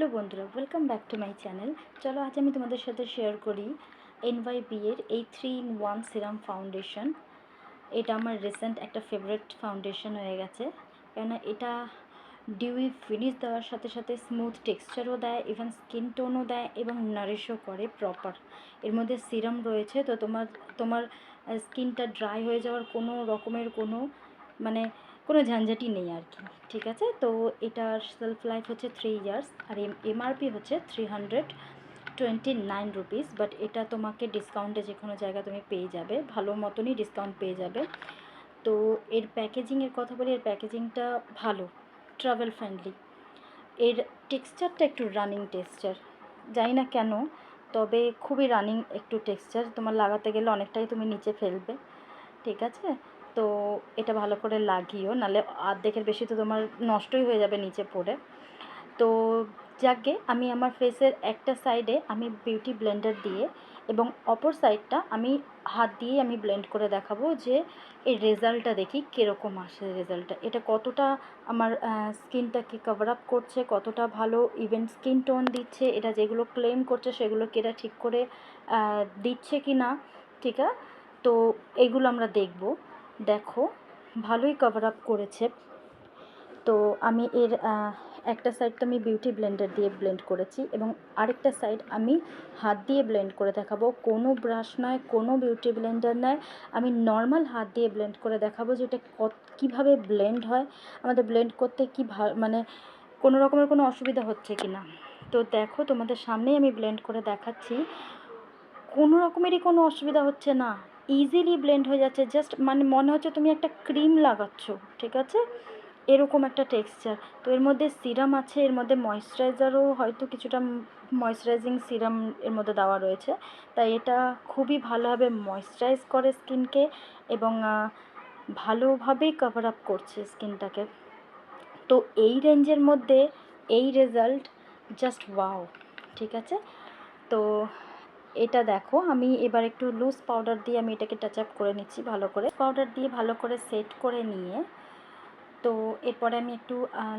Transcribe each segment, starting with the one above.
Hello বন্ধুরা, welcome back to my channel. চলো আজ আমি তোমাদের সাথে শেয়ার করি NYB এর এই 3-in-1 সিরাম ফাউন্ডেশন। এটা আমার রিসেন্ট একটা ফেভারিট ফাউন্ডেশন হয়ে গেছে, কেননা এটা ডিউই ফিনিশ দেওয়ার সাথে সাথে স্মুথ টেক্সচারও দেয়, ইভেন স্কিন টোনও দেয় এবং নারিশও করে প্রপার। এর মধ্যে সিরাম রয়েছে, তো তোমার স্কিনটা ড্রাই হয়ে যাওয়ার কোনো রকমের কোনো ঝঞ্ঝাটি নেই আর কি। ঠিক আছে, তো এটার সেলফ লাইফ হচ্ছে 3 ইয়ার্স আর MRP হচ্ছে 329 রুপিস। বাট এটা তোমাকে ডিসকাউন্টে যে কোনো জায়গায় তুমি পেয়ে যাবে, ভালো মতনই ডিসকাউন্ট পেয়ে যাবে। তো এর প্যাকেজিংয়ের কথা বলি, এর প্যাকেজিংটা ভালো, ট্রাভেল ফ্রেন্ডলি। এর টেক্সচারটা একটু রানিং টেক্সচার, জানি না কেন, তবে খুবই রানিং একটু টেক্সচার। তোমার লাগাতে গেলে অনেকটাই তুমি নিচে ফেলবে। ঠিক আছে, তো এটা ভালো করে লাগিও, নাহলে অর্ধেকের বেশি তো তোমার নষ্টই হয়ে যাবে নিচে পড়ে। তো যাকে আমি আমার ফেসের একটা সাইডে আমি বিউটি ব্লেন্ডার দিয়ে এবং অপর সাইডটা আমি হাত দিয়ে আমি ব্লেন্ড করে দেখাবো যে এর রেজাল্টটা দেখি কীরকম আসে রেজাল্টটা, এটা কতটা আমার স্কিনটাকে কভার আপ করছে, কতটা ভালো ইভেন স্কিন টোন দিচ্ছে, এটা যেগুলো ক্লেম করছে সেগুলোকে এটা ঠিক করে দিচ্ছে কি না। ঠিক আছে, তো এগুলো আমরা দেখব। দেখো, ভালোই কভার আপ করেছে। তো আমি এর একটা সাইড তো আমি বিউটি ব্লেন্ডার দিয়ে ব্লেন্ড করেছি এবং আরেকটা সাইড আমি হাত দিয়ে ব্লেন্ড করে দেখাবো। কোনো ব্রাশ নয়, কোনো বিউটি ব্লেন্ডার নয়, আমি নর্মাল হাত দিয়ে ব্লেন্ড করে দেখাবো যে এটা কীভাবে ব্লেন্ড হয়, আমাদের ব্লেন্ড করতে কী কোনো রকমের কোনো অসুবিধা হচ্ছে কি না। তো দেখো, তোমাদের সামনেই আমি ব্লেন্ড করে দেখাচ্ছি, কোনো রকমেরই কোনো অসুবিধা হচ্ছে না, ইজিলি ব্লেন্ড হয়ে যাচ্ছে। জাস্ট মনে হচ্ছে তুমি একটা ক্রিম লাগাচ্ছ। ঠিক আছে, এরকম একটা টেক্সচার। তো এর মধ্যে সিরাম আছে, এর মধ্যে ময়েশ্চারাইজারও হয়তো কিছুটা ময়েশ্চারাইজিং সিরাম এর মধ্যে দেওয়া রয়েছে, তাই এটা খুবই ভালোভাবে ময়েশ্চারাইজ করে স্কিনকে এবং ভালোভাবেই কভার আপ করছে স্কিনটাকে। তো এই রেঞ্জের মধ্যে এই রেজাল্ট জাস্ট ওয়াও। ঠিক আছে, তো এটা দেখো, আমি এবার একটু লুজ পাউডার দিয়ে আমি এটাকে টাচ আপ করে নিচ্ছি ভালো করে, পাউডার দিয়ে ভালো করে সেট করে নিয়ে তো এরপরে আমি একটু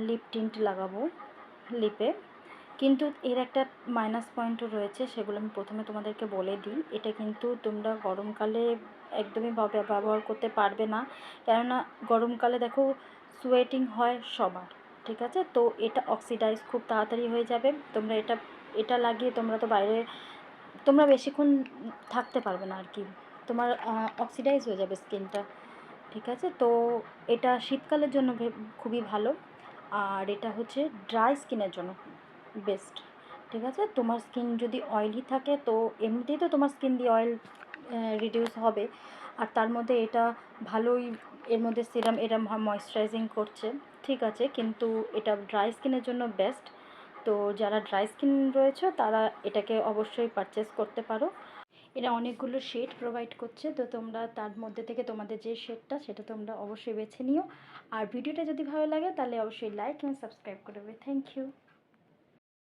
লিপ টিন্ট লাগাবো লিপে। কিন্তু এর একটা মাইনাস পয়েন্টও রয়েছে, সেগুলো আমি প্রথমে তোমাদেরকে বলে দিই। এটা কিন্তু তোমরা গরমকালে একদমই ব্যবহার করতে পারবে না, কেননা গরমকালে দেখো সোয়েটিং হয় সবার। ঠিক আছে, তো এটা অক্সিডাইজ খুব তাড়াতাড়ি হয়ে যাবে। তোমরা এটা লাগিয়ে তোমরা তো বাইরে তোমরা বেশিক্ষণ থাকতে পারবে না আর কি, তোমার অক্সিডাইজ হয়ে যাবে স্কিনটা। ঠিক আছে, তো এটা শীতকালের জন্য খুবই ভালো, আর এটা হচ্ছে ড্রাই স্কিনের জন্য বেস্ট। ঠিক আছে, তোমার স্কিন যদি অয়েলি থাকে তো এমনিতেই তো তোমার স্কিন দিয়ে অয়েল রিডিউস হবে, আর তার মধ্যে এটা ভালোই, এর মধ্যে সিরাম এরা ময়েশ্চারাইজিং করছে। ঠিক আছে, কিন্তু এটা ড্রাই স্কিনের জন্য বেস্ট। তো যারা ড্রাই স্কিন রয়েছে তারা এটাকে অবশ্যই পারচেস করতে পারো। এরা অনেকগুলো শেড প্রোভাইড করছে, তো তোমরা তার মধ্যে থেকে তোমাদের যে শেডটা সেটা তোমরা অবশ্যই বেছে নিও। আর ভিডিওটা যদি ভালো লাগে তাহলে অবশ্যই লাইক এবং সাবস্ক্রাইব করবে। Thank you.